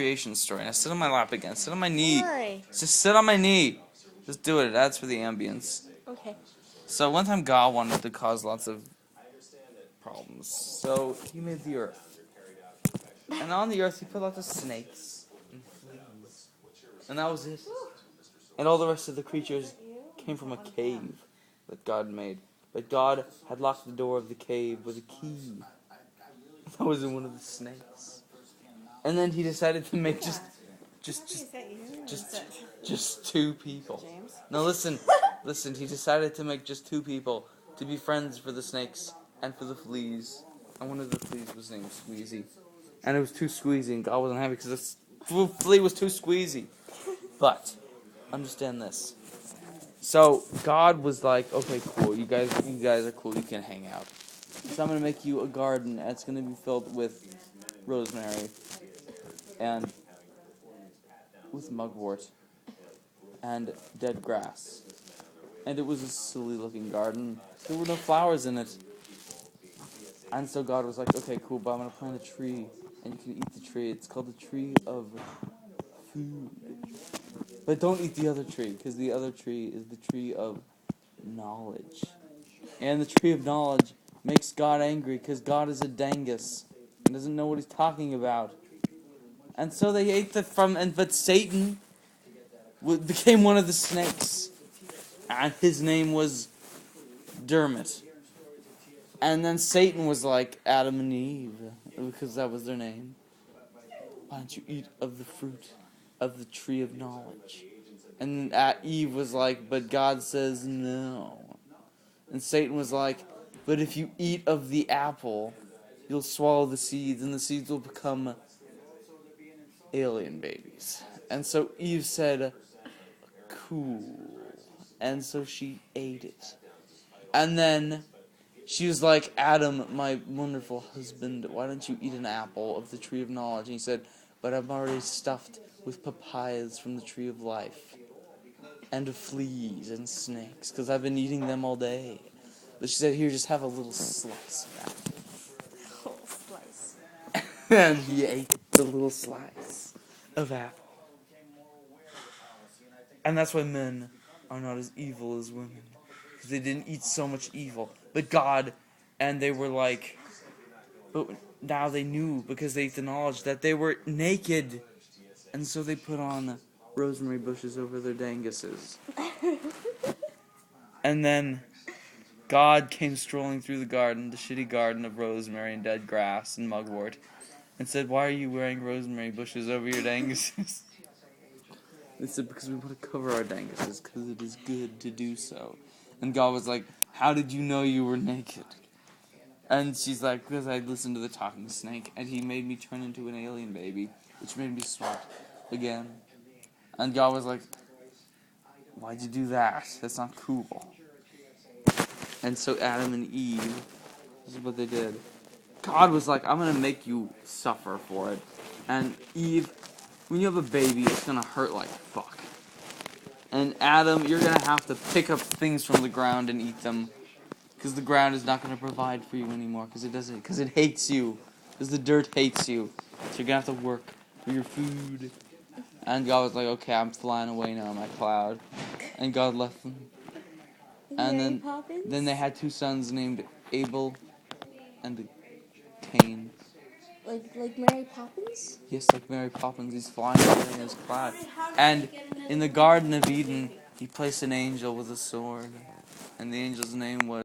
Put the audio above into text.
creation story. Now sit on my lap again. Sit on my knee. Why? Just sit on my knee. Just do it. It adds for the ambience. Okay. So one time God wanted to cause lots of problems. So he made the earth. And on the earth he put lots of snakes and fleas. And that was it. And all the rest of the creatures came from a cave that God made. But God had locked the door of the cave with a key. That was in one of the snakes. And then he decided to make just two people. James? No, listen, he decided to make just two people to be friends for the snakes and for the fleas. And one of the fleas was named Squeezy. And it was too squeezy, and God wasn't happy because the flea was too squeezy. But, understand this. So, God was like, okay, cool, you guys are cool, you can hang out. So I'm going to make you a garden, and it's going to be filled with rosemary, and with mugwort, and dead grass. And it was a silly looking garden. There were no flowers in it. And so God was like, okay, cool, but I'm going to plant a tree, and you can eat the tree. It's called the tree of food. But don't eat the other tree, because the other tree is the tree of knowledge. And the tree of knowledge makes God angry, because God is a dangus and doesn't know what he's talking about. And so they ate but Satan became one of the snakes. And his name was Dermot. And then Satan was like Adam and Eve, because that was their name. Why don't you eat of the fruit of the tree of knowledge? And Eve was like, but God says no. And Satan was like, but if you eat of the apple, you'll swallow the seeds, and the seeds will become alien babies. And so Eve said, cool. And so she ate it. And then she was like, Adam, my wonderful husband, why don't you eat an apple of the tree of knowledge? And he said, but I'm already stuffed with papayas from the tree of life. And fleas and snakes, because I've been eating them all day. But she said, here, just have a little slice of apple. A little slice. And he ate the little slice of apple. And that's why men are not as evil as women. Because they didn't eat so much evil. But God, and they were like, but now they knew, because they ate the knowledge, that they were naked. And so they put on rosemary bushes over their danguses. And then God came strolling through the garden, the shitty garden of rosemary and dead grass and mugwort, and said, why are you wearing rosemary bushes over your danguses? They said, because we want to cover our danguses, because it is good to do so. And God was like, how did you know you were naked? And she's like, because I listened to the talking snake, and he made me turn into an alien baby, which made me smart again. And God was like, why'd you do that? That's not cool. And so Adam and Eve, this is what they did. God was like, I'm going to make you suffer for it. And Eve, when you have a baby, it's going to hurt like fuck. And Adam, you're going to have to pick up things from the ground and eat them. Because the ground is not going to provide for you anymore. Because it hates you. Because the dirt hates you. So you're going to have to work for your food. And God was like, okay, I'm flying away now in my cloud. And God left them. And then they had two sons named Abel and Cain. Like Mary Poppins? Yes, like Mary Poppins. He's flying away in his cloud. And in the Garden of Eden, he placed an angel with a sword. And the angel's name was